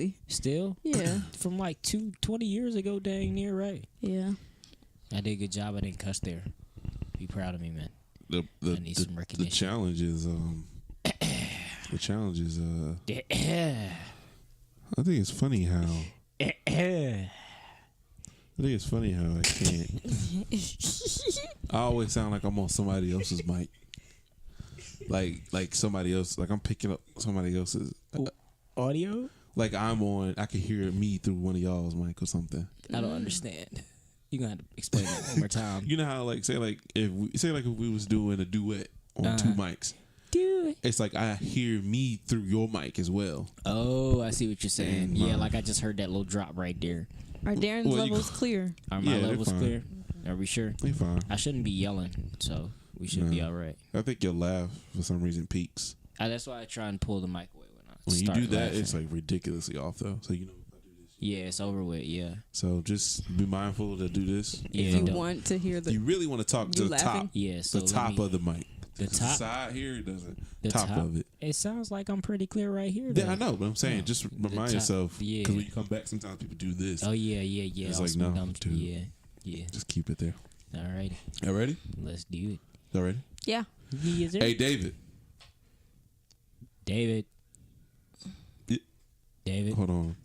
lately. Still? Yeah. From like 20 years ago, dang near, right? Yeah. I did a good job. I didn't cuss there. Be proud of me, man. I need some The recognition. challenge is I think it's funny how I can't. I always sound like I'm on somebody else's mic. Like somebody else, like I'm picking up somebody else's audio. Like I can hear me through one of y'all's mic or something. I don't understand. You gotta explain that one more time. You know how like if we was doing a duet on two mics. Do it. It's like I hear me through your mic as well. Oh, I see what you're saying. And Yeah, like I just heard that little drop right there. Are Darren's levels clear? Are my levels clear? Are we sure? They fine. I shouldn't be yelling, so we should be all right. I think your laugh for some reason peaks. That's why I try and pull the mic away when you do that. laughing. It's like ridiculously off though. So you know if I do this. Yeah, it's over with. Yeah. So just be mindful to do this. Yeah. If you want to hear the. You really want to talk to the top. Yeah. So the top of the mic. The top side here it doesn't. The top of it. It sounds like I'm pretty clear right here. Yeah, I know, but I'm saying just remind yourself. Yeah. Because when you come back, sometimes people do this. Oh yeah. It's like no, dude. Yeah. Just keep it there. All right. Y'all ready? Let's do it. Y'all ready? Yeah. Hey, David. Yeah. David. Hold on.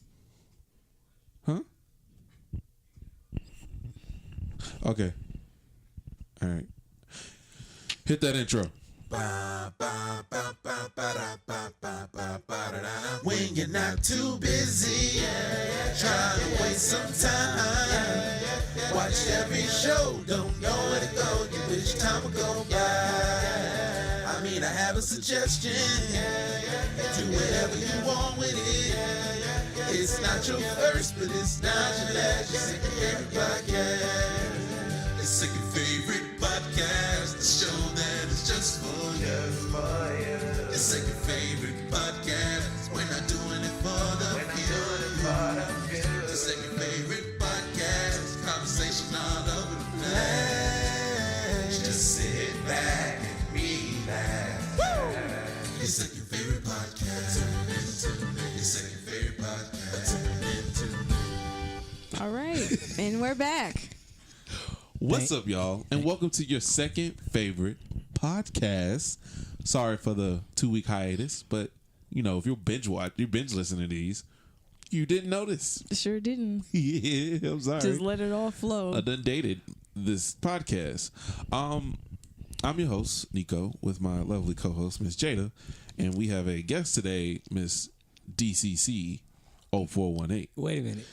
Huh? Okay. All right. Hit that intro. When you're not too busy, trying to waste some time. Watch every show, don't know where to go, you wish time would go by. I mean, I have a suggestion. Do whatever you want with it. It's not your first, but it's not your last. Your second favorite podcast. Your second favorite podcast. The show that is just for you. Your second favorite podcast. We're not doing it for the few. Your second favorite podcast. Conversation all over the place. Just sit back and relax. Your second favorite podcast. Your second favorite podcast. All right, and we're back. What's up, y'all? And welcome to your second favorite podcast. Sorry for the 2-week hiatus, but you know, if you binge listening to these, you didn't notice. Sure didn't. Yeah, I'm sorry. Just let it all flow. I done dated this podcast. I'm your host, Nico, with my lovely co-host, Miss Jada, and we have a guest today, Miss DCC 0418. Wait a minute.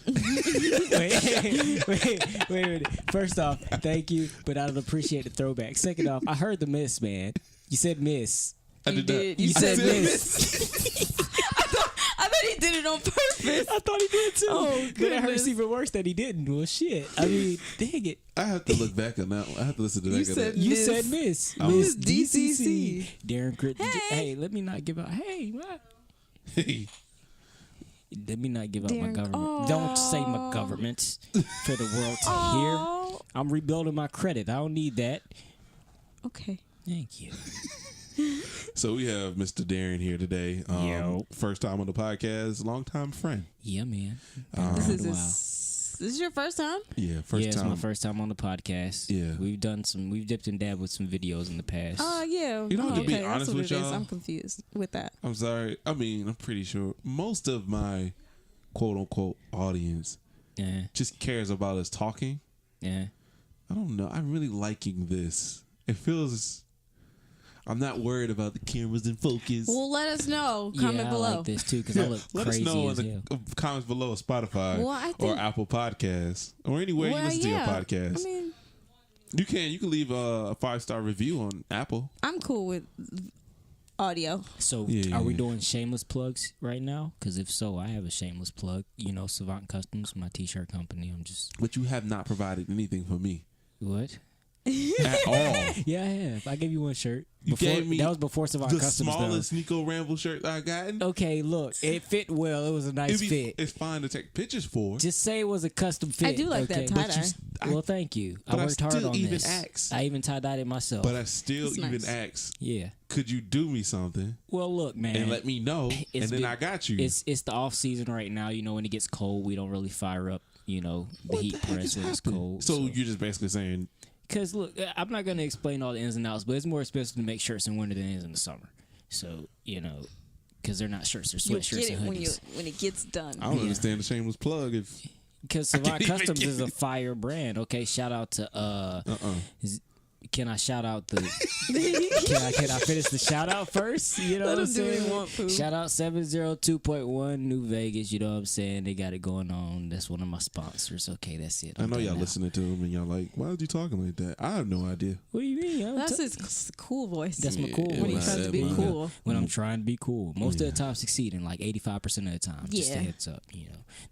wait a minute. First off, thank you, but I don't appreciate the throwback. Second off, I heard the miss, man. You said miss. You did. You said miss. I thought he did it on purpose. I thought he did too. Oh, but I heard goodness. it's even worse that he didn't. Well, shit. I mean, dang it. I have to look back on that one. I have to listen to that. You said miss. Miss DCC. DCC. Darren Grit. Hey. Hey, let me not give out. Hey, what? Hey. Let me not give out my Darren, government. Don't say my government for the world to hear. I'm rebuilding my credit. I don't need that. Okay. Thank you. So we have Mr. Darren here today. Yo. First time on the podcast, long time friend. Yeah, man. This is your first time? Yeah, first It's time. my first time on the podcast. Yeah. We've dipped and dabbed with some videos in the past. Yeah. You know, to be okay, honest that's what with it is. y'all- I'm confused with that. I'm sorry. I mean, I'm pretty sure most of my quote unquote audience Yeah. just cares about us talking. Yeah. I don't know. I'm really liking this. It feels. I'm not worried about the cameras in focus. Well, let us know. Comment I below. like this too because I look Let us crazy know in as the hell. comments below, Spotify Well, I or think- Apple Podcasts or anywhere you listen to your podcast. I mean, You can leave a 5-star review on Apple. I'm cool with audio. So, Yeah, are we yeah. doing shameless plugs right now? Because if so, I have a shameless plug. You know, Savant Customs, my t-shirt company. I'm just But you have not provided anything for me. what? at all. Yeah, I have. I gave you one shirt. You gave me that was before Savant the Customs. smallest Nico Ramble shirt I gotten. Okay, look, it fit well. It was a nice fit. It's fine to take pictures for. Just say it was a custom fit. I do like that okay? tie-dye. Well, thank you. I but I worked hard still on even this. asked. I even tie-dyed it myself. But I still That's even nice. asked, yeah. could you do me something Well, look, man. and let me know, and then I got you. It's the off season right now. You know, when it gets cold, we don't really fire up. You know, the What heat the heck press is when it's happening? cold. So you're just basically saying, because look, I'm not going to explain all the ins and outs, but it's more expensive to make shirts in winter than it is in the summer. So because they're not shirts, they're You'll sweatshirts get it and when hoodies. when it gets done. I don't understand the shameless plug. If Because Savant Customs is a fire brand. Okay, shout out to Can I shout out the? can I finish the shout out first? You know Let what I'm him do what he saying? want, Pooh. Shout out 702.1 New Vegas. You know what I'm saying? They got it going on. That's one of my sponsors. Okay, that's it. I know I'm y'all done now. listening to him and y'all like, why are you talking like that? I have no idea. What do you mean? I'm That's t- his cool voice. That's my cool when he voice. tries to be Yeah. cool. When I'm trying to be cool, most of the time succeeding, like 85% of the time. Just a Yeah. heads up,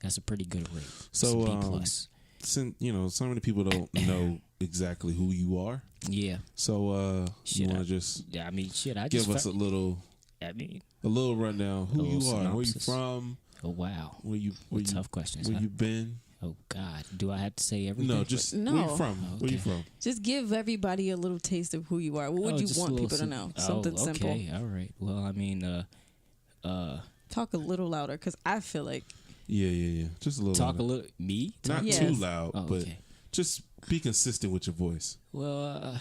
that's a pretty good rate. So, It's a B plus. Since so many people don't know exactly who you are. Yeah, So you Shit, want to just yeah. I mean, shit. I give just us a little rundown. Who A you little are, where you synopsis. from, oh wow, where you tough questions. where Huh? you been. Oh God, do I have to say everything? No, just where No. you from. Where you Okay. from? Just give everybody a little taste of who you are. What would Oh, you just a want little people to know? oh, Something okay, simple. all right. Well, I mean, Talk a little louder because I feel like Yeah. Just a little. talk a louder. little. Me? Not Yes. too loud, Oh, but okay. just be consistent with your voice. Well,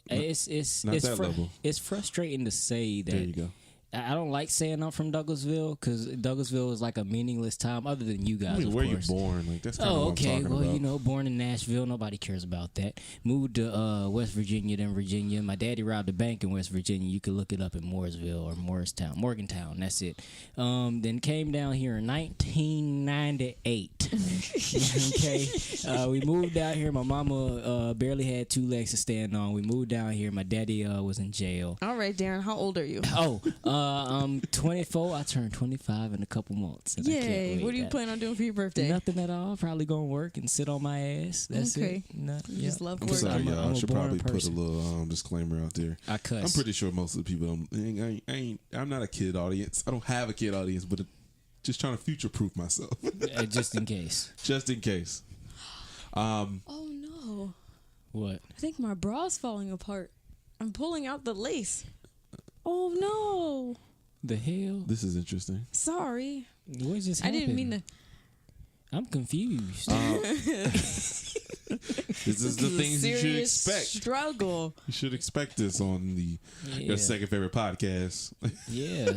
it's not that level. It's frustrating to say that. There you go. I don't like saying I'm from Douglasville because Douglasville is like a meaningless town, other than you guys. I mean, of where course. you born? Like that's kind of Oh, what okay. I'm talking Well, about. born in Nashville, nobody cares about that. Moved to West Virginia, then Virginia. My daddy robbed a bank in West Virginia. You could look it up in Mooresville or Morgantown. That's it. Then came down here in 1998. Okay, we moved down here. My mama barely had 2 legs to stand on. We moved down here. My daddy was in jail. all right, Darren. How old are you? Oh, I'm 24. I turned 25 in a couple months. And I can't Yay! wait. What are you planning on doing for your birthday? Nothing at all. Probably gonna work and sit on my ass. That's Okay. it. No, You just love I'm work. sorry, I'm a- y'all. I'm I a should boring probably put a person. little disclaimer out there. I cuss. I'm pretty sure most of the people I'm not a kid audience. I don't have a kid audience, but just trying to future proof myself, Just in case. just in case. Oh no! What? I think my bra's falling apart. I'm pulling out the lace. Oh no! The hell? This is interesting. Sorry. What just I happened? didn't mean to. I'm confused. This is the things you should Serious expect. struggle. You should expect this on your second favorite podcast. Yeah.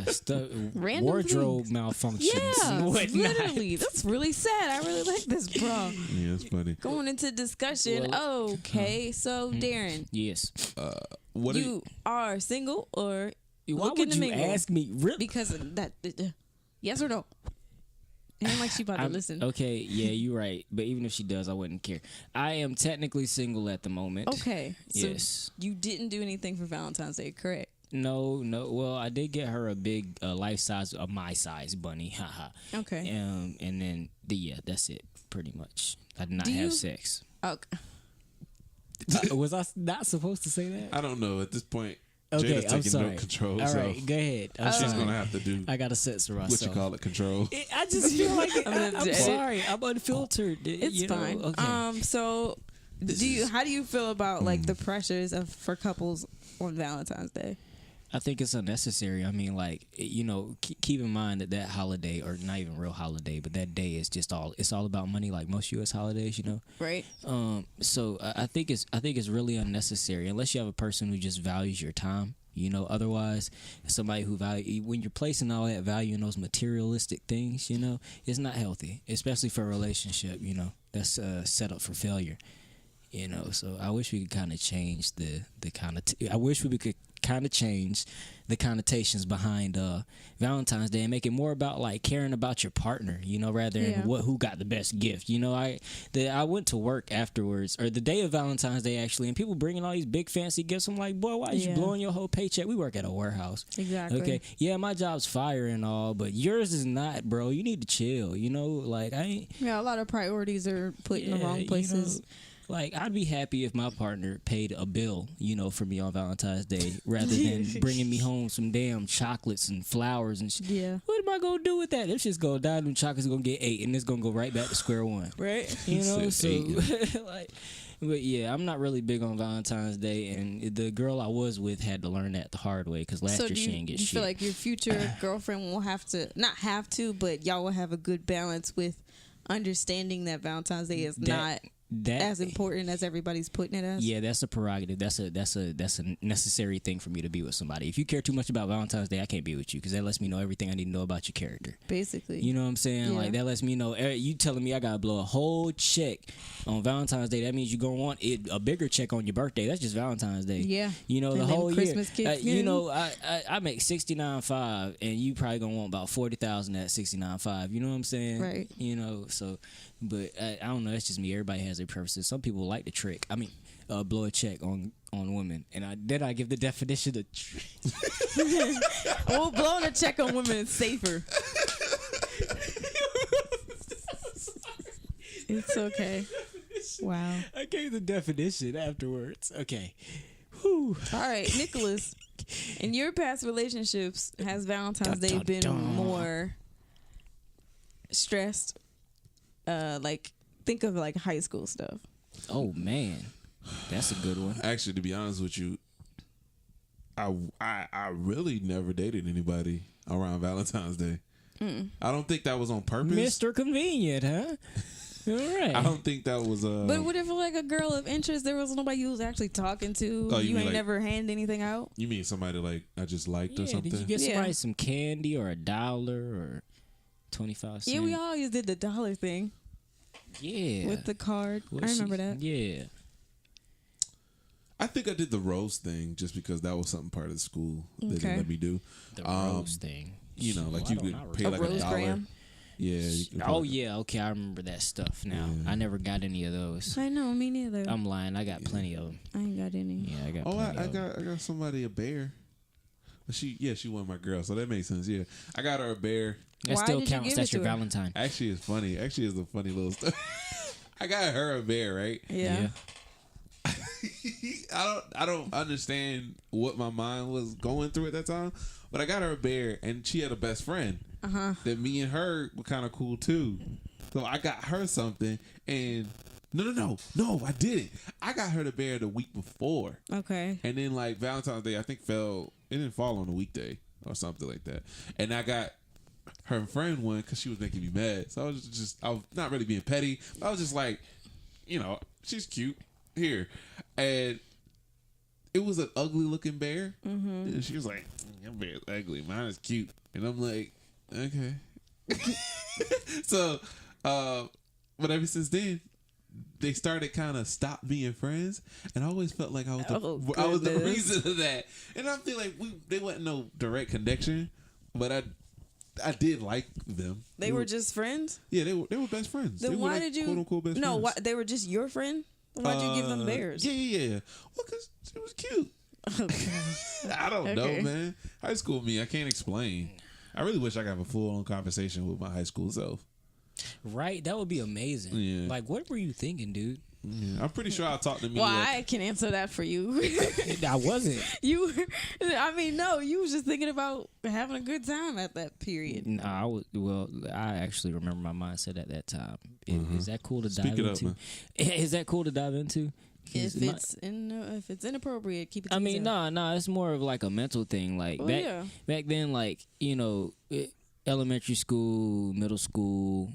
Random Wardrobe things. malfunctions. Yeah, and whatnot. literally. That's really sad. I really like this bra. Yeah, it's funny. Going into discussion. Well, Okay, so Darren, Yes. What you are single or Why looking would to you mingle? ask me? Really? Because of that. Yes or no? It ain't like she about to listen. Okay, yeah, you're right. But even if she does, I wouldn't care. I am technically single at the moment. Okay. So Yes. you didn't do anything for Valentine's Day, correct? No. Well, I did get her a big life size, my size bunny. Haha. Okay. And then that's it. Pretty much. I did not Do have you- sex. Okay. Was I not supposed to say that? I don't know at this point. Okay, Jada's I'm taking sorry. no control. All so right, go ahead. I'm she's sorry. gonna have to do I got to censor myself. what you call it, control. I just feel like I'm gonna I'm edit. sorry. I'm unfiltered. It's fine. Okay. So how do you feel about like the pressures for couples on Valentine's Day? I think it's unnecessary. I mean, like, keep in mind that holiday, or not even real holiday, but that day is just it's all about money, like most U.S. holidays, Right. So I think it's really unnecessary unless you have a person who just values your time. Otherwise, somebody who when you're placing all that value in those materialistic things, it's not healthy, especially for a relationship. That's set up for failure. So I wish we could kind of change we could kind of change the connotations behind Valentine's Day and make it more about like caring about your partner, rather than who got the best gift. I went to work afterwards, or the day of Valentine's Day actually, and people bringing all these big fancy gifts. I'm like, boy, why are you blowing your whole paycheck? We work at a warehouse. Exactly. Okay. Yeah, my job's fire and all, but yours is not, bro. You need to chill. Like I ain't. Yeah, a lot of priorities are put in the wrong places. Like, I'd be happy if my partner paid a bill, for me on Valentine's Day, rather than bringing me home some damn chocolates and flowers and shit. Yeah. What am I gonna do with that? Them shit's gonna die. Them chocolates gonna get 8, and it's gonna go right back to square one. Right. So like. But yeah, I'm not really big on Valentine's Day, and the girl I was with had to learn that the hard way because last year she didn't get shit. So do you feel like your future girlfriend will not have to, but y'all will have a good balance with understanding that Valentine's Day is not as important as everybody's putting it as? Yeah, that's a prerogative. That's a necessary thing for me to be with somebody. If you care too much about Valentine's Day, I can't be with you because that lets me know everything I need to know about your character. Basically. You know what I'm saying? Yeah. Like, that lets me know, you telling me I gotta blow a whole check on Valentine's Day, that means you're gonna want a bigger check on your birthday. That's just Valentine's Day. Yeah. The and whole Christmas year. Kids, I make $69,500 and you probably gonna want about $40,000 at $69,500. You know what I'm saying? Right. So, but I don't know. That's just me. Everybody has their preferences. Some people like to trick. I mean, blow a check on women, and I give the definition of trick. Well, blowing a check on women is safer. It's okay. Wow. I gave the definition afterwards. Okay. Whew. All right, Nicholas. In your past relationships, has Valentine's Day been more stressed? Like, think of like high school stuff. Oh man, that's a good one. Actually, to be honest with you, I really never dated anybody around Valentine's Day. I don't think that was on purpose. Mr. Convenient, huh? All right. I don't think that was. But what if like a girl of interest, there was nobody you was actually talking to? Oh, you ain't like, never hand anything out? You mean somebody like I just liked or something? Did you get somebody some candy or $1 or 25 cents? Yeah, we always did the dollar thing. Yeah. With the card. I remember that. Yeah. I think I did the rose thing just because that was something part of the school they didn't let me do. The rose thing. You know, like you could pay like rose $1. gram? Yeah. Okay, I remember that stuff now. Yeah. I never got any of those. I know, me neither. I'm lying. I got plenty of them. I ain't got any. Yeah, I got I plenty. got somebody a bear. She wasn't my girl, so that makes sense. Yeah, I got her a bear. That Why still did you counts. give That's it your to her? Valentine. Actually, it's funny. Actually, it's a funny little story. I got her a bear, right? Yeah. I don't understand what my mind was going through at that time, but I got her a bear, and she had a best friend that me and her were kind of cool too. So I got her something, and no, I didn't. I got her the bear the week before. Okay. And then like Valentine's Day, I think it didn't fall on a weekday or something like that. And I got her friend one because she was making me mad. So I was not really being petty. I was just like, she's cute here. And it was an ugly looking bear. Mm-hmm. And she was like, your bear's ugly. Mine is cute. And I'm like, okay. So, but ever since then, they started kind of stop being friends, and I always felt like I was the reason of that. And I feel like they wasn't no direct connection, but I did like them. They were just friends? Yeah, they were best friends. Then they why were did you quote unquote best No, friends. they were just your friend? Why'd you give them bears? Yeah. Well, because she was cute. Okay. I don't know, man. High school me, I can't explain. I really wish I could have a full on conversation with my high school self. Right? That would be amazing. Yeah. Like, what were you thinking, dude? Yeah, I'm pretty sure I'll talk to me. Well, I can answer that for you. I wasn't. You was just thinking about having a good time at that period. No, I actually remember my mindset at that time. Is that cool to Speak dive it up, into? man. Is that cool to dive into? If it's inappropriate, keep it to I mean, yourself. no, it's more of like a mental thing. Like back then, like elementary school, middle school,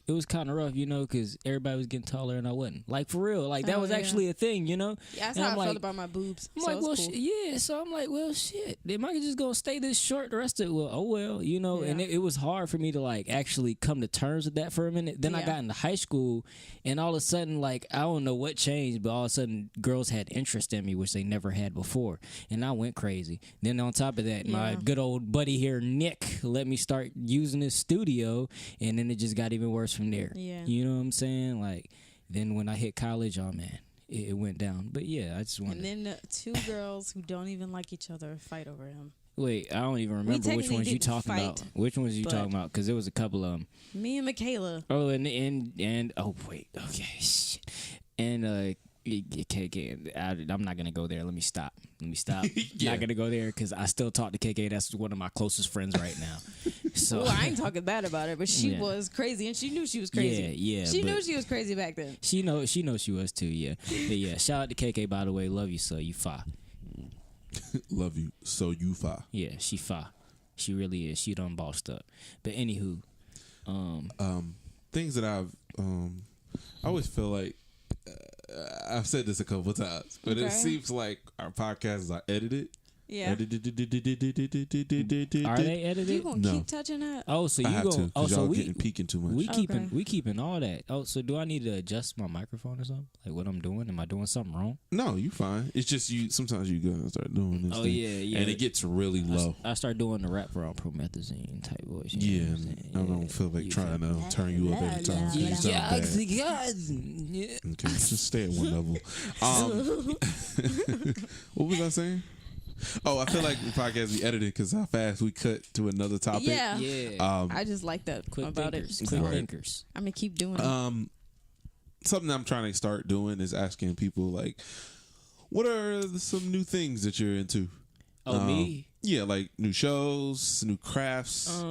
it was kind of rough, because everybody was getting taller and I wasn't. Like, for real. Like, that was actually a thing, Yeah, that's and how I'm I felt about my boobs. I'm so like, well, cool. so I'm like, well, shit. Am I just going to stay this short the rest of it? Well, oh, well, and it was hard for me to, like, actually come to terms with that for a minute. Then I got into high school, and all of a sudden, like, I don't know what changed, but all of a sudden, girls had interest in me, which they never had before. And I went crazy. Then on top of that, my good old buddy here, Nick, let me start using his studio, and then it just got even worse from there. Yeah. You know what I'm saying? Like, then when I hit college, oh man, it went down. But yeah, I just wanted. And then two girls who don't even like each other fight over him. Wait, I don't even remember which ones you talking about. Which ones you talking about? Because there was a couple of them. Me and Michaela. Oh, and oh wait, okay, shit. And KK, I'm not gonna go there. Let me stop. Yeah. Not gonna go there because I still talk to KK. That's one of my closest friends right now. So well, I ain't talking bad about her, but she was crazy, and she knew she was crazy. Yeah. She knew she was crazy back then. She knows she was too. Yeah, but yeah. Shout out to KK, by the way. Love you, so you fa. Love you, so you fa. Yeah, she fa. She really is. She done bossed up. But anywho, things that I always feel like I've said this a couple of times, but it seems like our podcasts are edited. Yeah. Are they edited? You gonna keep touching that? Oh, so you go? Oh, so we peeking too much. We keeping all that. Oh, so do I need to adjust my microphone or something? Like what I'm doing? Am I doing something wrong? No, you fine. It's just you. Sometimes you go and start doing this. Oh thing, yeah, and it gets really low. I start doing the rap around promethazine type voice. Yeah, I don't feel like trying to turn you up every time. Okay, just stay at one level. What was I saying? Oh, I feel like the podcast be edited because how fast we cut to another topic. Yeah. I just like that quick about thinkers, it. Quick thinkers. I'm gonna keep doing it. Something I'm trying to start doing is asking people like, what are some new things that you're into? Oh, me? Yeah, like new shows, new crafts,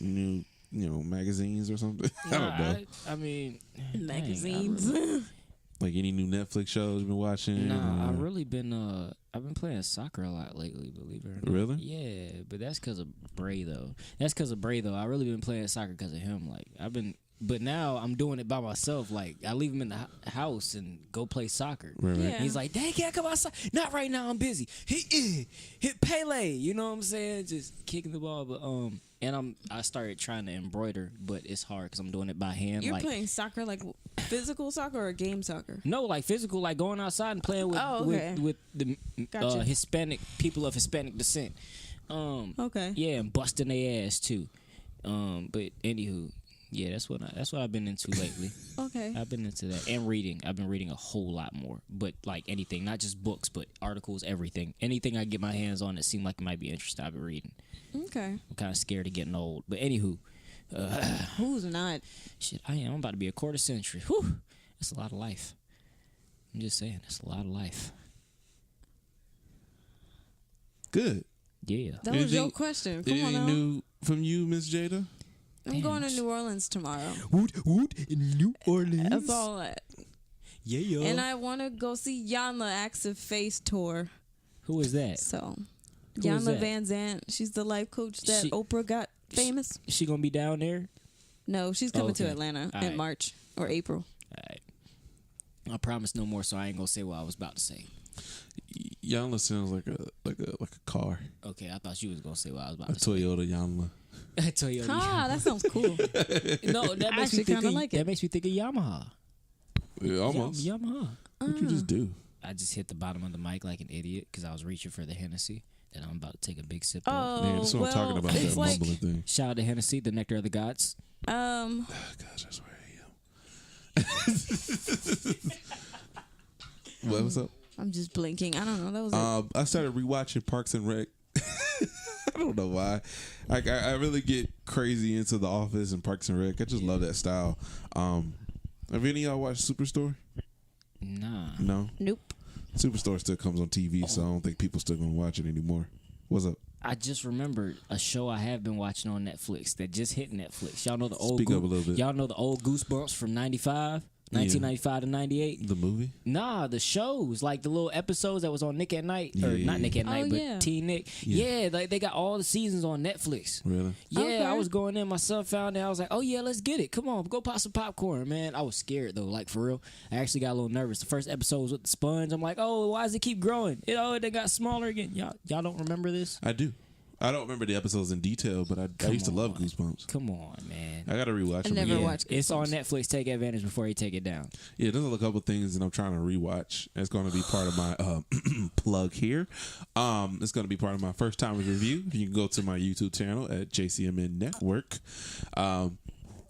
new magazines or something. I don't know. I mean, magazines. Like any new Netflix shows you've been watching? Nah, I've really been I've been playing soccer a lot lately, believe it or not. Really? Yeah, but that's because of Bray though. I really been playing soccer because of him. Like but now I'm doing it by myself. Like I leave him in the house and go play soccer. Right. Yeah. He's like, "Dad, can't come outside." Not right now. I'm busy. Hit Pele. You know what I'm saying? Just kicking the ball. But and I started trying to embroider, but it's hard because I'm doing it by hand. You're playing soccer, like physical soccer or game soccer? No, like physical, like going outside and playing with the Hispanic people of Hispanic descent. Okay. Yeah, and busting their ass too. But anywho, yeah, that's what I've been into lately. Okay. I've been into that and reading. I've been reading a whole lot more, but like anything, not just books, but articles, everything. Anything I get my hands on that seemed like it might be interesting, I've been reading. Okay. I'm kind of scared of getting old, but anywho. Who's not? Shit, I am. I'm about to be a quarter century. Whew, that's a lot of life. I'm just saying, that's a lot of life. Good. Yeah. That was your question. Come on now. Anything new from you, Miss Jada? I'm going to New Orleans tomorrow. Woot in New Orleans. That's all that. Yeah. And I want to go see Yanla Active Face Tour. Who is that? So, Who Yanla is that? Van Zant. She's the life coach that Oprah got famous. She gonna be down there? No, she's coming to Okay. Atlanta All in right. March or April. All right. I promise no more, so I ain't gonna say what I was about to say. Yanla sounds like a car. Okay, I thought you was gonna say what I was about A to say. Toyota Yanla. Toyota. Ah, that sounds cool. No, that makes me actually think kinda like it. That makes me think of Yamaha. Yeah, almost. Yamaha. What'd you just do? I just hit the bottom of the mic like an idiot because I was reaching for the Hennessy that I'm about to take a big sip of. Man, that's what I'm talking about. it's That like, mumbling thing. Shout out to Hennessy, the nectar of the gods. Oh, gosh, that's where I am. What's up? I'm just blinking. I don't know. That was I started rewatching Parks and Rec. I don't know why. Like I really get crazy into The Office and Parks and Rec. I just love that style. Have any of y'all watched Superstore? Nah. No. Nope. Superstore still comes on TV, so I don't think people still gonna watch it anymore. What's up? I just remembered a show I have been watching on Netflix that just hit Netflix. Y'all know the old Speak up a little bit. Y'all know the old Goosebumps from 1995 to 98? The movie? Nah, the shows, like the little episodes that was on Nick at Night, or Yeah. not Nick at Night, but yeah. Teen Nick. Yeah, like they got all the seasons on Netflix. Really? Yeah, Okay. I was going in. My son found it. I was like, "Oh yeah, let's get it. Come on, go pop some popcorn, man." I was scared though, like for real. I actually got a little nervous. The first episode was with the sponge. I'm like, "Oh, why does it keep growing? They got smaller again." Y'all don't remember this? I do. I don't remember the episodes in detail, but I used to love Goosebumps. Come on, man. I gotta rewatch I them. never again. watched It's on Goosebumps. Netflix. Take advantage before you take it down. Yeah, there's a couple things that I'm trying to rewatch. It's going to be part of my plug here. It's going to be part of my first time review. You can go to my YouTube channel at JCMN Network. I'm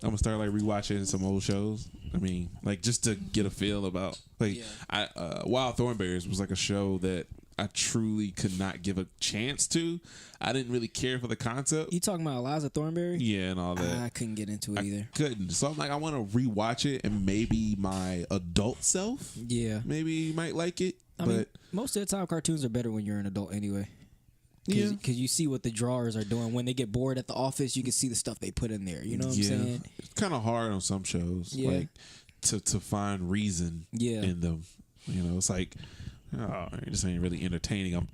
gonna start like rewatching some old shows. I mean, like just to get a feel about Wild Thornberrys was like a show that I truly could not give a chance to. I didn't really care for the concept. You talking about Eliza Thornberry? Yeah, and all that. I couldn't get into it either. Couldn't. So I'm like, I want to rewatch it, and maybe my adult self, maybe might like it. I mean, most of the time, cartoons are better when you're an adult anyway. Because you see what the drawers are doing. When they get bored at the office, you can see the stuff they put in there. You know what I'm saying? It's kind of hard on some shows, like to find reason in them. You know, it's like, oh, this ain't really entertaining. I'm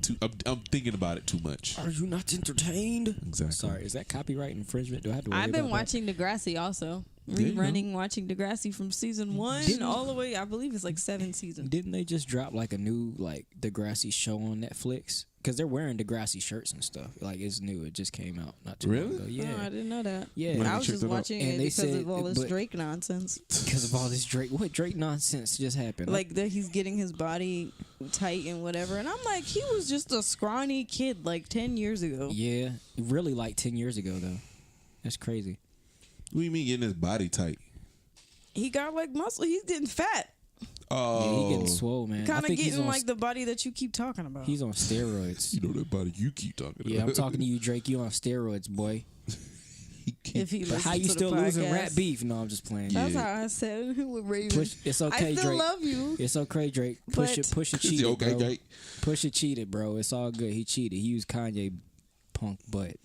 thinking about it too much. Are you not entertained? Exactly. Sorry, is that copyright infringement? Do I have to worry I've been about watching Degrassi also. Rerunning watching Degrassi from season 1 all the way. I believe it's like 7 seasons. Didn't they just drop like a new like Degrassi show on Netflix? Because they're wearing Degrassi shirts and stuff. Like, it's new. It just came out not too long ago. Yeah, I didn't know that. Yeah, I was just watching it because of all this Drake nonsense. Because of all this Drake, what Drake nonsense just happened? Like that he's getting his body tight and whatever, and I'm like, he was just a scrawny kid like 10 years ago. Yeah, really, like 10 years ago though. That's crazy. What do you mean getting his body tight? He got like muscle. He's getting fat. Oh, yeah, he getting swole, man. Kind of getting like the body that you keep talking about. He's on steroids. You know that body you keep talking about. Yeah, I'm talking to you, Drake. You on steroids, boy. If he but how you still losing rap beef? No, I'm just playing. That's how I said it with Raven. It's okay, I still Drake. love you. It's okay, Drake. Push it, cheated, okay, bro. Drake? Push it, cheated, bro. It's all good. He cheated. He used Kanye punk butt.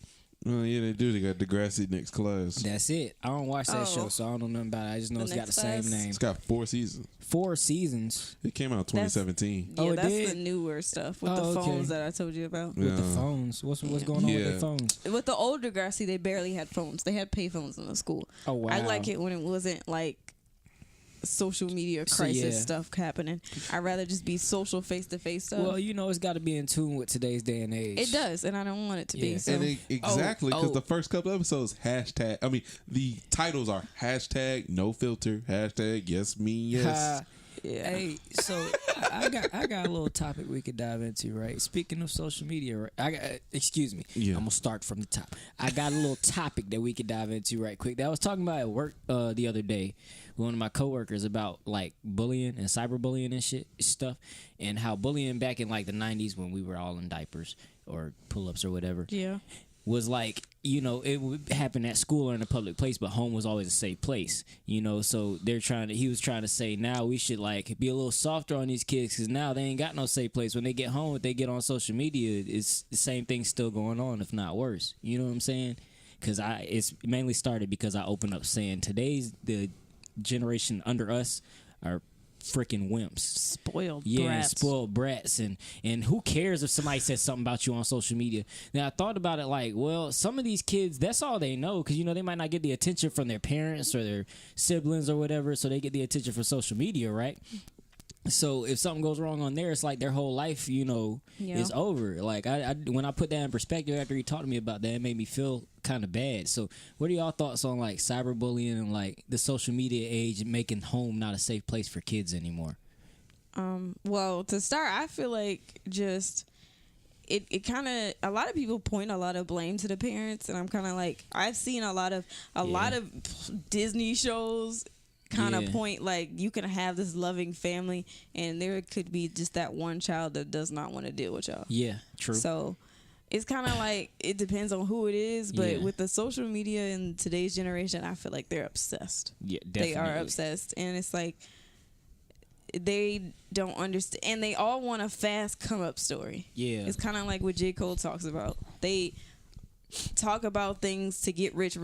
Oh, yeah, they do. They got Degrassi Next Class. That's it. I don't watch that show, so I don't know nothing about it. I just know it's got the same name. It's got 4 seasons. 4 seasons. It came out in 2017. That's the newer stuff with the phones that I told you about. With the phones. What's going on with the phones? With the old Degrassi, they barely had phones. They had pay phones in the school. Oh, wow. I like it when it wasn't like social media crisis stuff happening. I'd rather just be social face-to-face stuff. Well, you know, it's got to be in tune with today's day and age. It does, and I don't want it to be. So. And exactly, because the first couple episodes, the titles are hashtag no filter, hashtag yes mean yes. Hey, so I got a little topic we could dive into, right? Speaking of social media, right? Excuse me. Yeah. I'm gonna start from the top. I got a little topic that we could dive into right quick that I was talking about at work the other day with one of my coworkers about like bullying and cyberbullying and stuff, and how bullying back in like the 90s when we were all in diapers or pull-ups or whatever. Yeah. Was like, you know, it would happen at school or in a public place, but home was always a safe place, you know. So he was trying to say now we should like be a little softer on these kids because now they ain't got no safe place. When they get home, if they get on social media, it's the same thing still going on, if not worse. You know what I'm saying? Because it's mainly started because I opened up saying the generation under us are freaking wimps, spoiled brats, and who cares if somebody says something about you on social media. Now I thought about it like, well, some of these kids, that's all they know, because you know they might not get the attention from their parents or their siblings or whatever, so they get the attention from social media, right? So if something goes wrong on there, it's like their whole life, you know, is over. Like I when I put that in perspective after he talked to me about that, it made me feel kind of bad. So what are y'all thoughts on like cyberbullying and like the social media age making home not a safe place for kids anymore? Well, to start, I feel like just it kind of, a lot of people point a lot of blame to the parents, and I'm kind of like, I've seen a lot of Disney shows kind of point like you can have this loving family and there could be just that one child that does not want to deal with y'all. Yeah, true. So it's kind of like it depends on who it is, but with the social media in today's generation, I feel like they're obsessed. Yeah, definitely. They are obsessed, and it's like they don't understand, and they all want a fast come up story. Yeah, it's kind of like what J. Cole talks about. They talk about things to get rich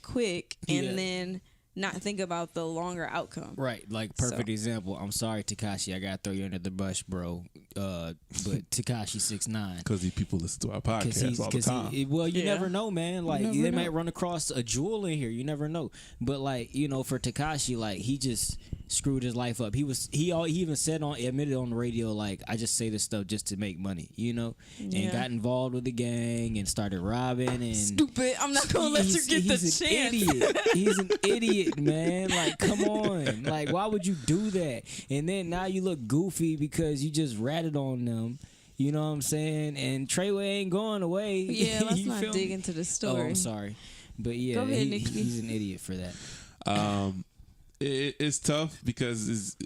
quick, and then not think about the longer outcome. Right. Like, perfect example. I'm sorry, Tekashi. I got to throw you under the bus, bro. But Tekashi 6ix9ine. Because these people listen to our podcast all the time. You never know, man. Like, they might run across a jewel in here. You never know. But, like, you know, for Tekashi, like, he just screwed his life up. He even admitted on the radio, like, I just say this stuff just to make money, you know? And got involved with the gang and started robbing. And stupid. I'm not going to let you get the chance. Idiot. He's an idiot, man. Like, come on. Like, why would you do that? And then now you look goofy because you just ratted on them. You know what I'm saying? And Treyway ain't going away. Yeah, let's not dig into the story. Oh, I'm sorry. But yeah, go ahead, he's an idiot for that. It's tough because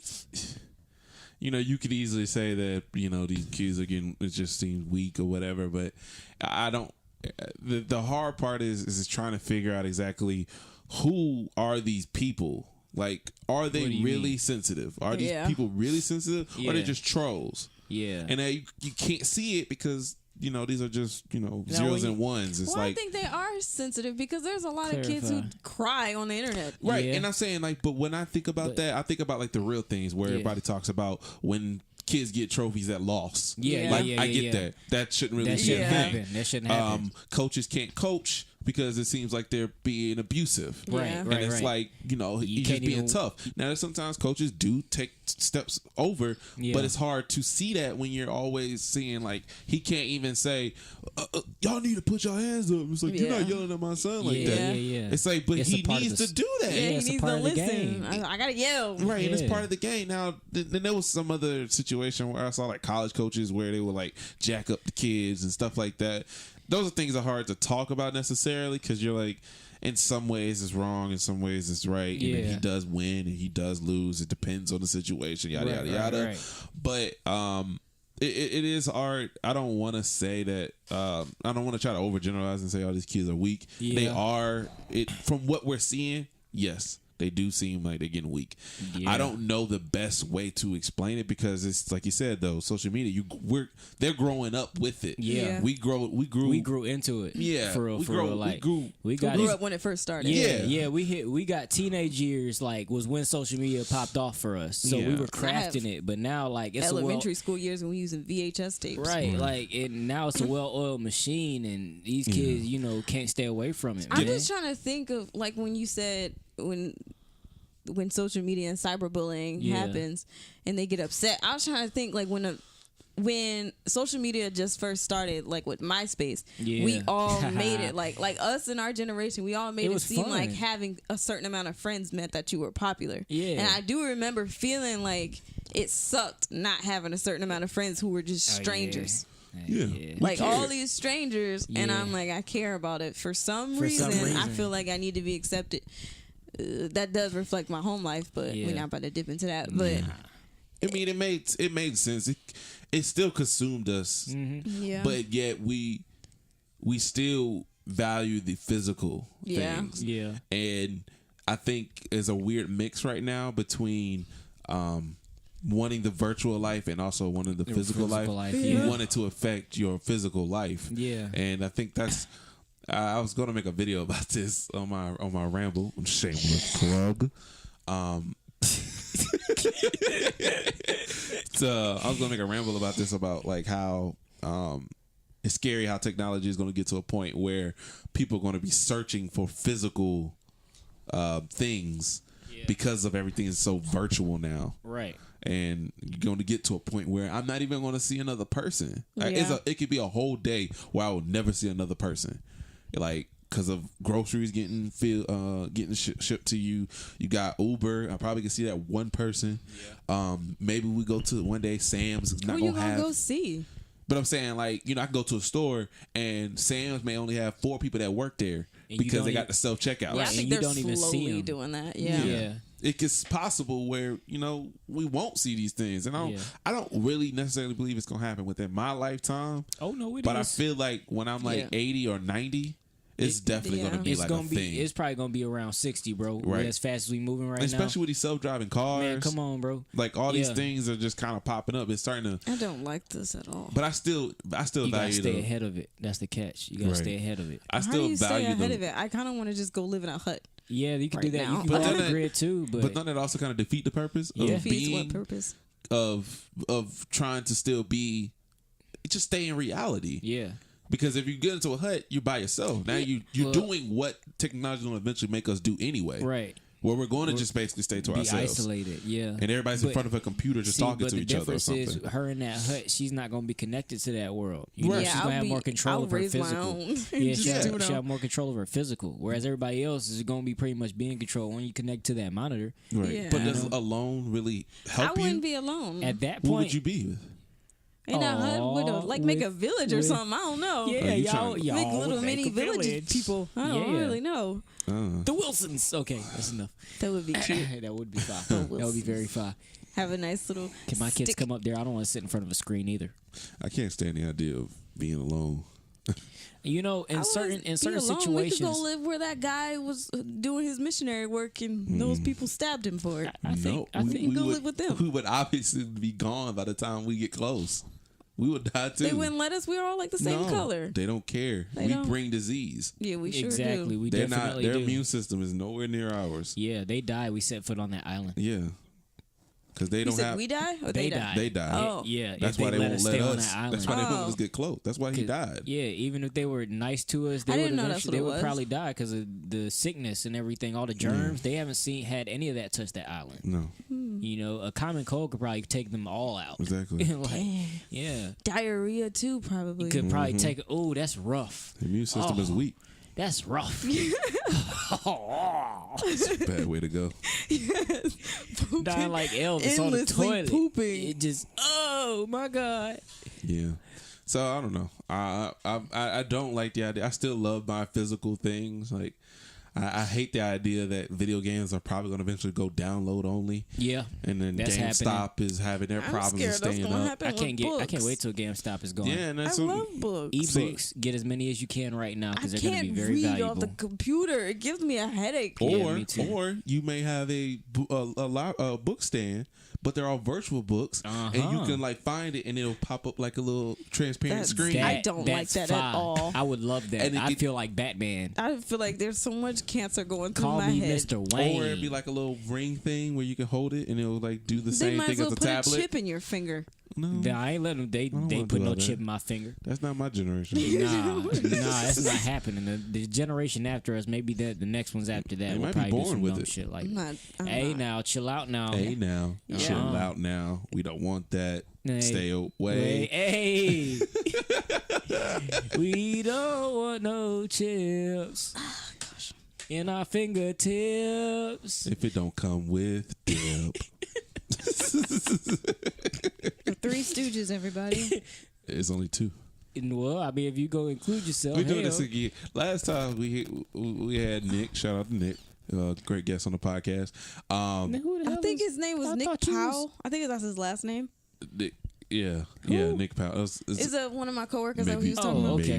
you could easily say that these kids are getting, it just seems weak or whatever, but I don't. The hard part is trying to figure out exactly who are these people. Like, are they really sensitive? Are these people really sensitive, or are they just trolls? Yeah, and you can't see it because these are just zeros and ones. It's I think they are sensitive because there's a lot of kids who cry on the internet. Right, and I'm saying but when I think about that, I think about like the real things where everybody talks about when kids get trophies at loss. I get that. That shouldn't really happen. That shouldn't happen. Coaches can't coach because it seems like they're being abusive. And it's like, he's just being tough. Now, sometimes coaches do take steps over, but it's hard to see that when you're always seeing, like, he can't even say, y'all need to put your hands up. It's like, you're not yelling at my son like that. It's like, but he needs to do that. Yeah, he needs to listen. I got to yell. Right, and it's part of the game. Now, then there was some other situation where I saw, like, college coaches where they would, like, jack up the kids and stuff like that. Those are things that are hard to talk about necessarily because you're like, in some ways it's wrong, in some ways it's right. And he does win and he does lose. It depends on the situation, yada, yada, yada. But it is hard. I don't want to say that. I don't want to try to overgeneralize and say all these kids are weak. They are. From what we're seeing, yes. They do seem like they're getting weak. I don't know the best way to explain it because it's like you said though, social media. They're growing up with it. We grew into it. For real. Like we grew up when it first started. We got teenage years. Like was when social media popped off for us. So we were crafting it. But now like it's elementary school years when we using VHS tapes. Right. Like now it's a well-oiled machine, and these kids can't stay away from it. I'm just trying to think of like when you said. When social media and cyberbullying happens and they get upset, I was trying to think like when social media just first started, like with MySpace, we all made it like us in our generation, we all made it seem fun. Like having a certain amount of friends meant that you were popular. And I do remember feeling like it sucked not having a certain amount of friends who were just strangers. Like all these strangers, and I'm like, I care about it for some reason. I feel like I need to be accepted. That does reflect my home life, but we're not about to dip into that. But I mean, it made sense. It still consumed us, but yet we still value the physical things. And I think there's a weird mix right now between wanting the virtual life and also wanting the physical life. You want it to affect your physical life. And I think that's. I was going to make a video about this on my ramble. Shameless plug. So I was going to make a ramble about this, about like how it's scary how technology is going to get to a point where people are going to be searching for physical things because of everything is so virtual now. Right. And you're going to get to a point where I'm not even going to see another person. It could be a whole day where I will never see another person. Like, because of groceries getting shipped to you. You got Uber. I probably can see that one person. Maybe we go to one day. Sam's not going to have. Who you go see? But I'm saying, like, I can go to a store and Sam's may only have 4 people that work there because they got the self checkout. Yeah, I think they're slowly doing that. Yeah. It's possible where we won't see these things, and I don't really necessarily believe it's gonna happen within my lifetime. Oh no, but I feel like when I'm like 80 or 90. It's definitely going to be like a thing. It's probably going to be around 60, bro. Right. As fast as we moving right now. Especially with these self-driving cars. Man, come on, bro. Like all these things are just kind of popping up. It's starting to. I don't like this at all. But I still you value. Gotta stay ahead of it. That's the catch. You gotta stay ahead of it. I still How do you value stay ahead of it. I kind of want to just go live in a hut. Yeah, you can do that. Now. You can go on the grid too. But doesn't it also kind of defeat the purpose? Of defeats what purpose? Of trying to still be, just stay in reality. Yeah. Because if you get into a hut, you're by yourself. Now you're doing what technology will eventually make us do anyway. Right. Where we're going to just basically stay to ourselves. Isolated, And everybody's in front of a computer just talking to each other or something. The difference is her in that hut, she's not going to be connected to that world. She's going to have more control of her physical. She'll have more control of her physical. Whereas everybody else is going to be pretty much being controlled when you connect to that monitor. Right. Yeah. But does alone really help you? I wouldn't be alone. At that point. Who would you be with? In a hut with make a village or something. I don't know. Yeah, y'all make little mini village people. I don't really know. The Wilsons. Okay, that's enough. That would be cute. That would be fine. That would be very fine. Have a nice little. Can my kids come up there? I don't want to sit in front of a screen either. I can't stand the idea of being alone. You know, in certain situations, we could go live where that guy was doing his missionary work, and those people stabbed him for it. I think we go live with them. We would obviously be gone by the time we get close. We would die too. They wouldn't let us. We were all like the same color. They don't care. We bring disease. Yeah, we sure exactly. do. We They're definitely not. Their do. immune system is nowhere near ours. Yeah, they die. We set foot on that island. Yeah, because they don't have. We die or they die? They die. Oh. Yeah, that's why they won't let us. That's why they won't Oh. let us get close. That's why he died. Yeah, even if they were nice to us, they would probably die because of the sickness and everything, all the germs. They haven't had any of that touch that island. No. You know, a common cold could probably take them all out. Exactly. Yeah. Diarrhea too, probably. Could probably take. Oh, that's rough. The immune system is weak. That's rough. It's a bad way to go. Dying like Elvis on the toilet. Pooping. It just, oh my God. Yeah. So I don't know. I don't like the idea. I still love my physical things. Like I hate the idea that video games are probably going to eventually go download only. Yeah, and then that's GameStop is having their problems of staying up. I can't wait till GameStop is gone. Yeah, and I love books. Ebooks, get as many as you can right now because they're going to be very read valuable. on the computer. It gives me a headache. Or you may have a book stand, but they're all virtual books, and you can like find it, and it'll pop up like a little transparent screen. I don't like that at all. I would love that. I feel like Batman. I feel like there's so much cancer going through Call my me head. Mr. Wayne. Or it'd be like a little ring thing where you can hold it, and it'll like do the same thing as a tablet. They might as well put a chip in your finger. No, I ain't letting them. They put no chip in my finger. That's not my generation. Nah, that's not happening. The generation after us, maybe the next ones after that, They will might probably be do born some with dumb it. shit like. I'm not. Now, chill out now. Hey now, chill out now. We don't want that. Hey. Stay away. Hey, we don't want no chips in our fingertips. If it don't come with dip. The Three Stooges, everybody. It's only two. Well, I mean, if you go include yourself, We're doing this again. Last time we had Nick. Shout out to Nick. Great guest on the podcast. I think his name was Nick Powell. I think that's his last name. Nick, yeah, Nick Powell. Is one of my coworkers that he was talking about? Okay.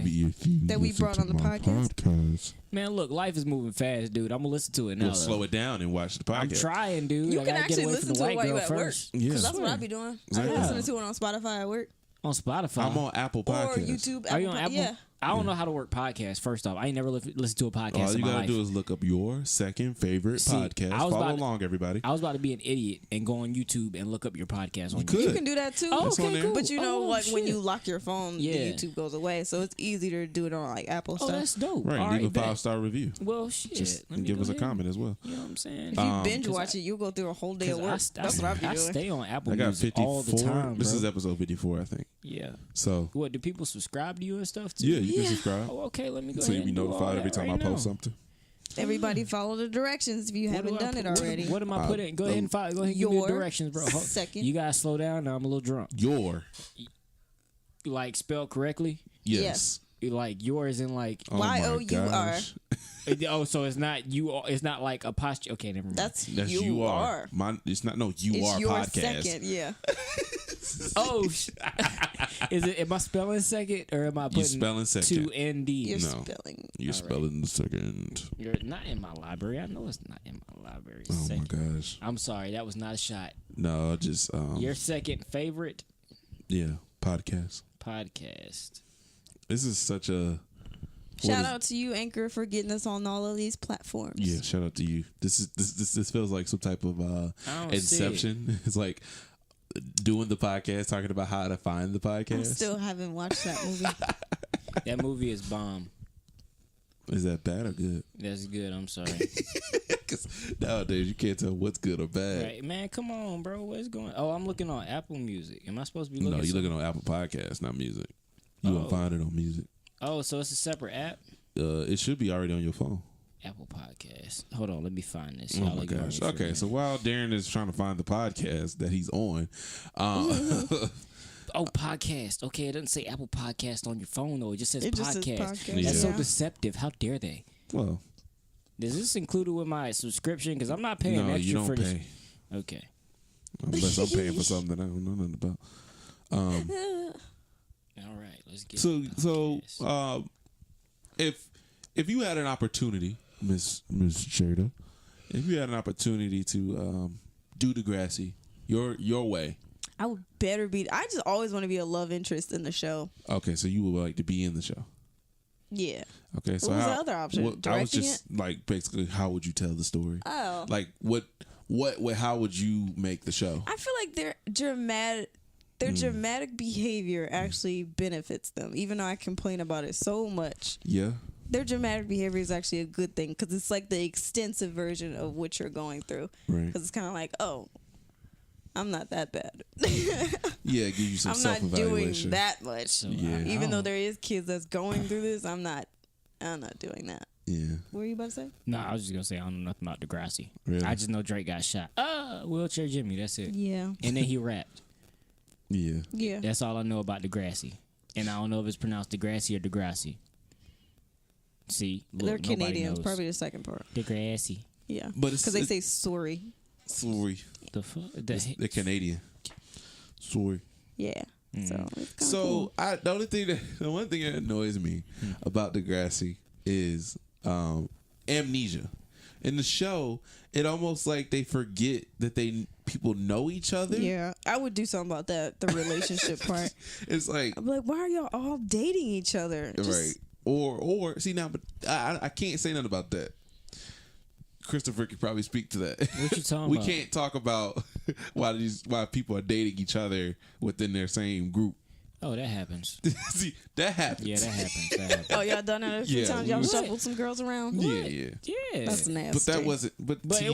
That we brought on the podcast. Man, look, life is moving fast, dude. I'm gonna listen to it now. We'll slow it down and watch the podcast. I'm trying, dude. You I can gotta actually get away listen from the to it white while girl you're at work. first. Because that's what I be doing. I be listening to it on Spotify at work. On Spotify. I'm on Apple Podcasts. Or YouTube. Are you on Apple? Yeah. I don't know how to work podcasts. First off, I ain't never listened to a podcast. All you in my gotta life. do is look up your second favorite podcast. Follow along, everybody. I was about to be an idiot and go on YouTube and look up your podcast on YouTube. You can do that too. Oh, okay, cool. But you know, when you lock your phone, Yeah. the YouTube goes away, so it's easier to do it on like Apple Oh, stuff. that's dope. Right, All leave a bet. 5-star review. Well, shit. Just Let me give go us a ahead. comment as well. You know what I'm saying? If you binge watch it, you'll go through a whole day of work. That's what I be doing. I stay on Apple I got Music 54. all the time, This bro. is episode 54, I think. Yeah. So, What, do people subscribe to you and stuff too? yeah, you can subscribe. Oh, okay. Let me go So ahead you'll be and do all notified every that time right I post now. something. Everybody follow the directions if you haven't done it already. What am I putting? Go ahead and follow. Go ahead and give me the directions, bro. Second. You gotta slow down. Now I'm a little drunk. Your. Like spelled correctly. Yes. Like yours in like. Oh my YOUR. gosh. Oh, so it's not you. It's not like apostrophe. Okay, never mind. That's That's you you are. are. Mine, it's not. No, you It's are your podcast. second, yeah. Oh, is it? Am I spelling second or am I putting spelling second. two NDs? You're No. spelling. You're spelling the second. You're not in my library. I know it's not in my library. Oh Second. my gosh. I'm sorry, that was not a shot. No, just Your second favorite yeah, podcast. podcast. This is such a Shout out to you, Anchor, for getting us on all of these platforms. yeah. Shout out to you. This feels like some type of I don't Inception. It's like doing the podcast, talking about how to find the podcast. I still haven't watched that movie. That movie is bomb. Is that bad or good? That's good. I'm sorry. Because nowadays you can't tell what's good or bad. Right, man, come on, bro. What's going? Oh, I'm looking on Apple Music. Am I supposed to be looking? No, you're looking on Apple Podcasts, not music. You won't find it on music. Oh, so it's a separate app. It should be already on your phone. Apple Podcast. Hold on, let me find this. Oh Y'all my ignoring gosh. me for a Okay, minute. so while Darren is trying to find the podcast that he's on, Oh, podcast. Okay, it doesn't say Apple Podcast on your phone though. It just says It podcast. just says podcast. That's so Yeah. deceptive. How dare they? well, Is this included with my subscription? Because I'm not paying no, extra you don't for pay. this. Okay. Unless I'm paying for something that I don't know nothing about. All right, let's get if you had an opportunity, Miss Jada, if you had an opportunity to do Degrassi your way, I would better be. I just always want to be a love interest in the show. Okay, so you would like to be in the show. Yeah. Okay, so what was the other option? I was just it? like basically, how would you tell the story? Oh, like what? How would you make the show? I feel like their dramatic behavior actually benefits them, even though I complain about it so much. Yeah. Their dramatic behavior is actually a good thing because it's like the extensive version of what you're going through. Right. Because it's kind of like, oh, I'm not that bad. Yeah, give you some self-evaluation. I'm not doing that much. So, Even though there is kids that's going through this, I'm not doing that. Yeah. What were you about to say? No, I was just gonna say I don't know nothing about Degrassi. Really? I just know Drake got shot. Wheelchair Jimmy. That's it. Yeah. And then he rapped. Yeah. Yeah. That's all I know about Degrassi. And I don't know if it's pronounced Degrassi or Degrassi. See, look, They're Canadians. knows. Probably the second part. Degrassi. Yeah. But it's because they say sorry. Sorry. The fuck? They're Canadian. Sorry. Yeah. So it's cool. The one thing that annoys me about Degrassi is amnesia. In the show, it almost like they forget that people know each other. Yeah, I would do something about that. The relationship part. It's like I'm like, why are y'all all dating each other? Right. Or see now, but I can't say nothing about that. Christopher could probably speak to that. What you talking we about? can't talk about why people are dating each other within their same group. Oh, that happens. See, that happens. Yeah, that happens. Oh, y'all done that a few times? Y'all shuffled some girls around? Yeah. That's nasty. But that wasn't. But it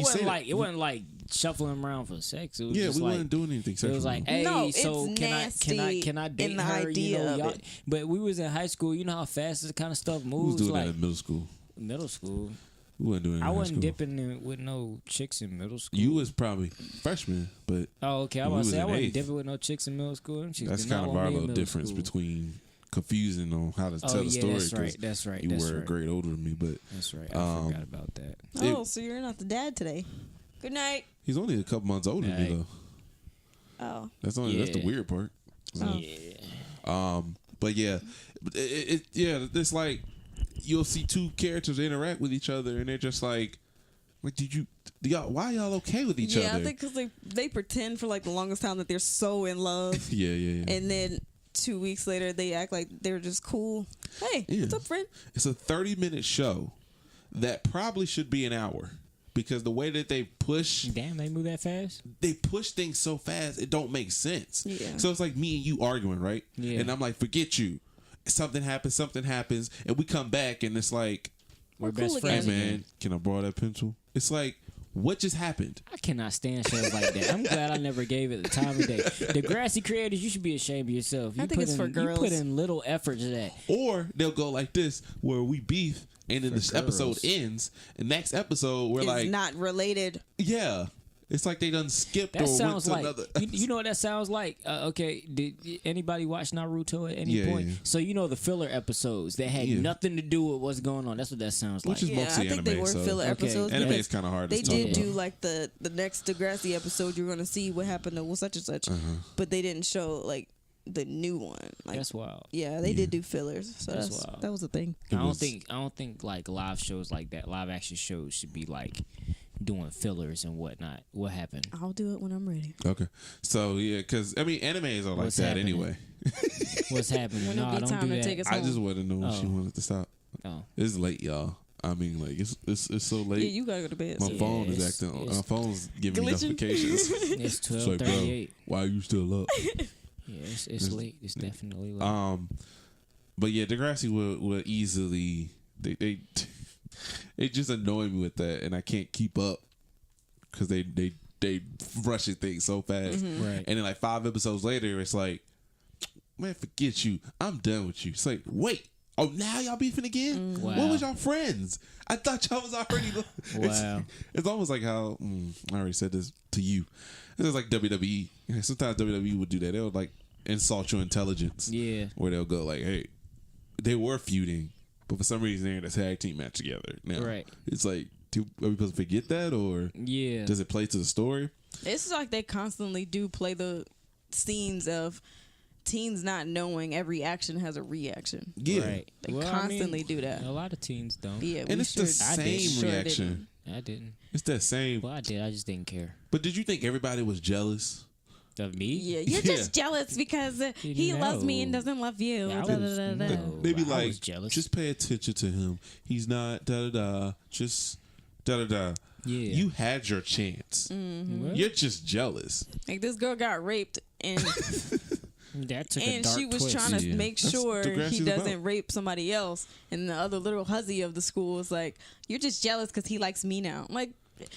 wasn't like shuffling around for sex. It was just we like, wasn't doing anything sexual. It was like, hey, No, so it's can I date in the her? idea of it. But we was in high school. You know how fast this kind of stuff moves. Who was doing like, that in middle school? Middle school. We wasn't doing it in I high wasn't school. dipping with no chicks in middle school. You was probably freshman, but okay. I was I wasn't dipping with no chicks in middle school. That's kind of our little difference between confusing on how to tell the story. That's right. You were a grade older than me, but that's right. I forgot about that. Oh, so you're not the dad today. Good night. He's only a couple months older than me, though. Oh. That's the weird part. Oh. Yeah. But yeah, it's like you'll see two characters interact with each other, and they're just like, why are y'all okay with each other? Yeah, I think because they pretend for like the longest time that they're so in love. Yeah. And then 2 weeks later, they act like they're just cool. Hey, what's up, friend? It's a 30-minute show that probably should be an hour. Because the way that they push... Damn, they move that fast? They push things so fast, it don't make sense. Yeah. So it's like me and you arguing, right? Yeah. And I'm like, forget you. Something happens, and we come back, and it's like... We're best cool friends. Hey, man, can I borrow that pencil? It's like, what just happened? I cannot stand shows like that. I'm glad I never gave it the time of day. Degrassi creators, you should be ashamed of yourself. I think it's for girls. You put in little effort to that. Or they'll go like this, where we beef... And then this episode ends. And next episode, we're like... not related. Yeah. It's like they done skipped that or sounds went to like, another... you know what that sounds like? Okay, did anybody watch Naruto at any point? Yeah. So you know the filler episodes that had nothing to do with what's going on. That's what that sounds like. Which is mostly I think anime, they were filler episodes. Anime is kind of hard to talk about. They did do like the next Degrassi episode. You're going to see what happened to such and such. But they didn't show like the new one. Like, that's wild. Yeah, they did do fillers. So that's wild. That was a thing. I don't think like live shows like that, live action shows should be like doing fillers and whatnot. What happened? I'll do it when I'm ready. Okay. So yeah, because I mean, animes are like that happening? anyway. What's happening? When No, it be don't time do to take that. us I home. just wanted to know when she wanted to stop. Oh. It's late, y'all. I mean, like it's so late. Yeah, you gotta go to bed. My so. phone is acting. My phone's giving me Glitching? notifications. It's It's like, bro, 12:38. why are you still up? Yeah, it's late. It's definitely late. But yeah, Degrassi would easily they just annoy me with that, and I can't keep up because they rushing things so fast. Right. And then like 5 episodes later, it's like, man, forget you. I'm done with you. It's like, wait. Oh, now y'all beefing again? Wow. When was y'all friends? I thought y'all was already. Wow. It's almost like how I already said this to you. It's like WWE. Sometimes WWE would do that. They'll like insult your intelligence. Yeah. Where they'll go like, hey, they were feuding, but for some reason they're in a tag team match together. Now, Right. It's like, are we supposed to forget that, or Yeah. does it play to the story? It's like they constantly do play the scenes of teens not knowing every action has a reaction. Yeah. Right. They constantly do that. A lot of teens don't. Yeah, And it's the same reaction. I didn't. It's that same. Well, I did. I just didn't care. But did you think everybody was jealous? Of me? Yeah, you're just jealous because he loves me and doesn't love you. They be like, just pay attention to him. He's not da da da. Just da da da. Yeah. You had your chance. Mm-hmm. You're just jealous. Like this girl got raped and that took and a dark she was twist. trying to make sure he doesn't about. rape somebody else. And the other little hussy of the school was like, "You're just jealous because he likes me now." I'm like,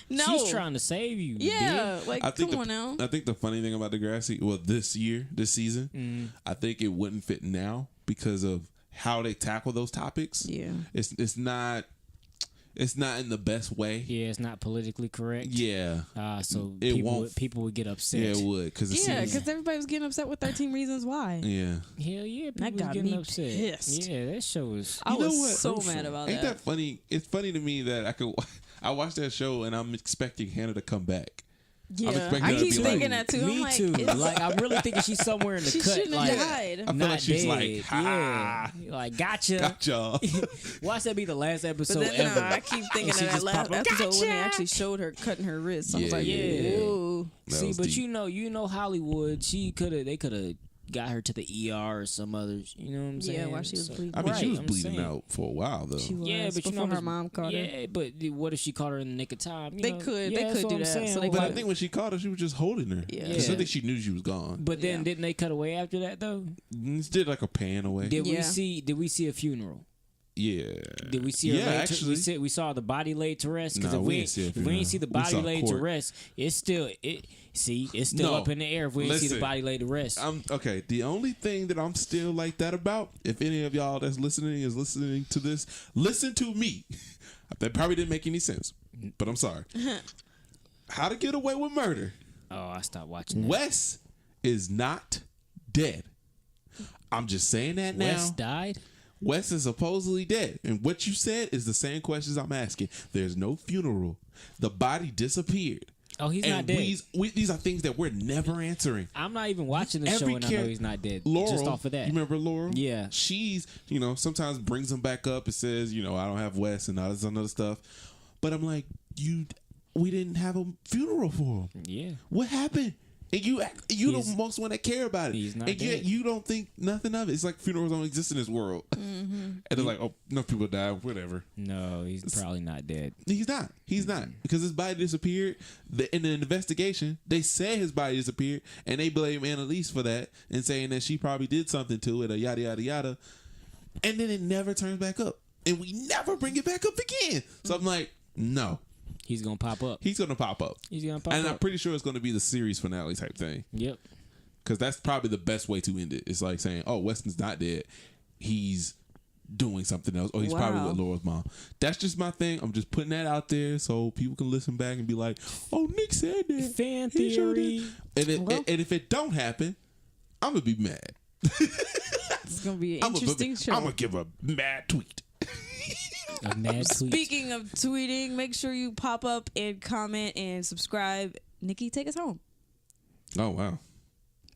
no, she's trying to save you. Yeah, dude. like come on now. I think the funny thing about Degrassi, well, this season, I think it wouldn't fit now because of how they tackle those topics. Yeah, it's not in the best way. Yeah, it's not politically correct. Yeah. So it people would get upset. Yeah, it would. Because everybody was getting upset with 13 Reasons Why. Yeah. Hell yeah, people that got getting me upset. pissed. Yeah, that show was... I was so mad about Ain't that funny? It's funny to me that I watched that show and I'm expecting Hannah to come back. Yeah, I keep thinking that too. Me too. Like I'm really thinking she's somewhere in the she cut. Shouldn't like, have died. I feel like she's dead. like, ha, yeah, like gotcha. Watch that be the last episode but then, ever. I keep thinking of that last episode when they actually showed her cutting her wrist. I was like, ooh. See, but deep. you know Hollywood. They could have got her to the ER or some others. You know what I'm saying? Yeah, while she was bleeding. I mean, she was bleeding out for a while though. She was, yeah, but you know her mom caught her. Yeah, but what if she caught her in the nick of time? They could do that. So but I think when she caught her, she was just holding her. Yeah, because I think she knew she was gone. But then didn't they cut away after that though? Did like a pan away. Did we see a funeral? Yeah. Did we see her laid actually. we saw the body laid to rest? Because if we ain't see the body laid to rest, it's still up in the air if we ain't see the body laid to rest. Okay, the only thing that I'm still like that about, if any of y'all that's listening is listening to this, listen to me. That probably didn't make any sense, but I'm sorry. How to Get Away with Murder. Oh, I stopped watching that. Wes is not dead. I'm just saying that now. Wes died? Wes is supposedly dead. And what you said is the same questions I'm asking. There's no funeral. The body disappeared. Oh, he's not dead. These are things that we're never answering. I'm not even watching the show and I know he's not dead. Laurel, just off of that. You remember Laurel? Yeah. She's, sometimes brings him back up and says, I don't have Wes and all this other stuff. But I'm like, we didn't have a funeral for him. Yeah. What happened? And you the most one that care about it. He's not and yet you don't think nothing of it. It's like funerals don't exist in this world. Mm-hmm. And they're like, oh, no people died, whatever. No, he's probably not dead. He's not. He's not. Because his body disappeared. In the investigation, they said his body disappeared. And they blame Annalise for that and saying that she probably did something to it or yada, yada, yada. And then it never turns back up. And we never bring it back up again. So I'm like, no. He's going to pop up. He's going to pop up. And I'm pretty sure it's going to be the series finale type thing. Yep. Because that's probably the best way to end it. It's like saying, oh, Weston's not dead. He's doing something else. Or he's probably with Laura's mom. That's just my thing. I'm just putting that out there so people can listen back and be like, oh, Nick said that. Fan theory. And if it don't happen, I'm going to be mad. It's going to be an interesting show. I'm going to give a mad tweet. A mad tweet. Speaking of tweeting, make sure you pop up and comment and subscribe. Nikki, take us home. Oh, wow.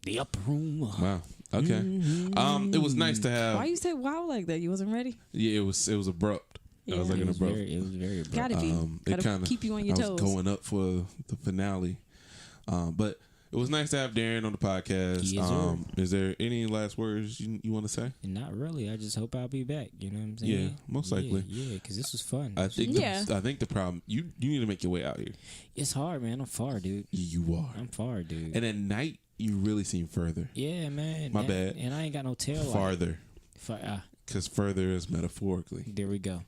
The upper room. Wow. Okay. It was nice to have. Why you say wow like that? You wasn't ready? Yeah, it was abrupt. Yeah. It was like an abrupt. It was very abrupt. Gotta be. Gotta keep you on your toes. I was going up for the finale. But it was nice to have Darren on the podcast. Yes, is there any last words you want to say? Not really. I just hope I'll be back. You know what I'm saying? Yeah, most likely. Yeah, because this was fun. I think the problem, you need to make your way out here. It's hard, man. I'm far, dude. You are. I'm far, dude. And at night, you really seem further. Yeah, man. My bad. And I ain't got no tail light. Farther. Because further is metaphorically. There we go.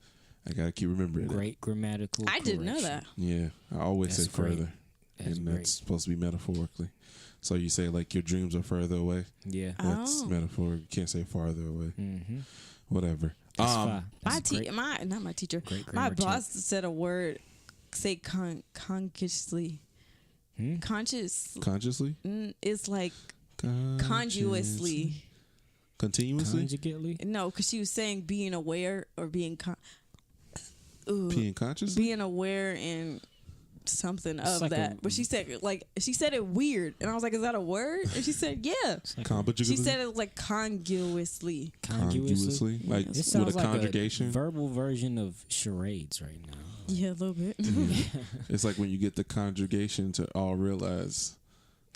I got to keep remembering that. Great grammatical I didn't know that. Yeah, I always say great. further. That's supposed to be metaphorically. So you say like your dreams are further away. Yeah, that's metaphor. You can't say farther away. Mm-hmm. Whatever. Not my teacher. My boss said a word. Say consciously. Consciously. It's like conjuously. Continuously. Conjugately. No, because she was saying being aware or being being conscious. Being aware and something of like that. But she said it weird, and I was like, "Is that a word?" And she said, "Yeah." Like she said it was like congruously. Congruously, like with a conjugation. Like a verbal version of charades right now. Yeah, a little bit. It's like when you get the conjugation to all realize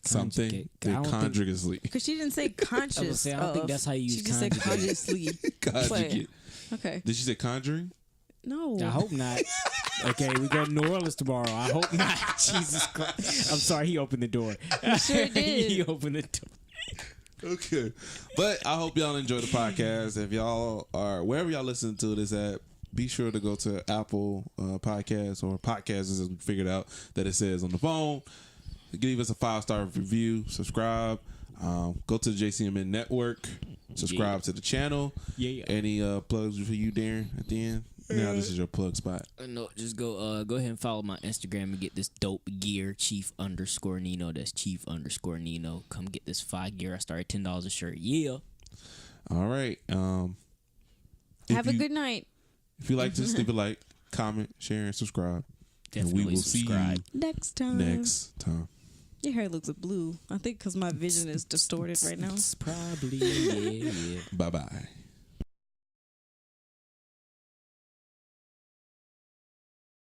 something conjugously. Because she didn't say conscious. I don't think that's how you use she just said consciously. Conjugate. Okay. Did she say conjuring? No. I hope not. Okay, we go to New Orleans tomorrow. I hope not. Jesus Christ. I'm sorry, he opened the door. He sure did. He opened the door. Okay. But I hope y'all enjoy the podcast. If y'all are, wherever y'all listen to this at, be sure to go to Apple Podcasts or Podcasts, as we figured out that it says on the phone. Give us a 5-star review. Subscribe. Go to the JCMN network. Subscribe to the channel. Any plugs for you, Darren, at the end? Now this is your plug spot. No, just go ahead and follow my Instagram and get this dope gear, Chief_Nino. That's Chief_Nino. Come get this fire gear. I started $10 a shirt. Yeah. All right. Have a good night. If you like this, leave a like, comment, share, and subscribe. Definitely and we will subscribe. see you next time. Your hair looks blue. I think because my vision is distorted right now. Probably, yeah. Bye-bye.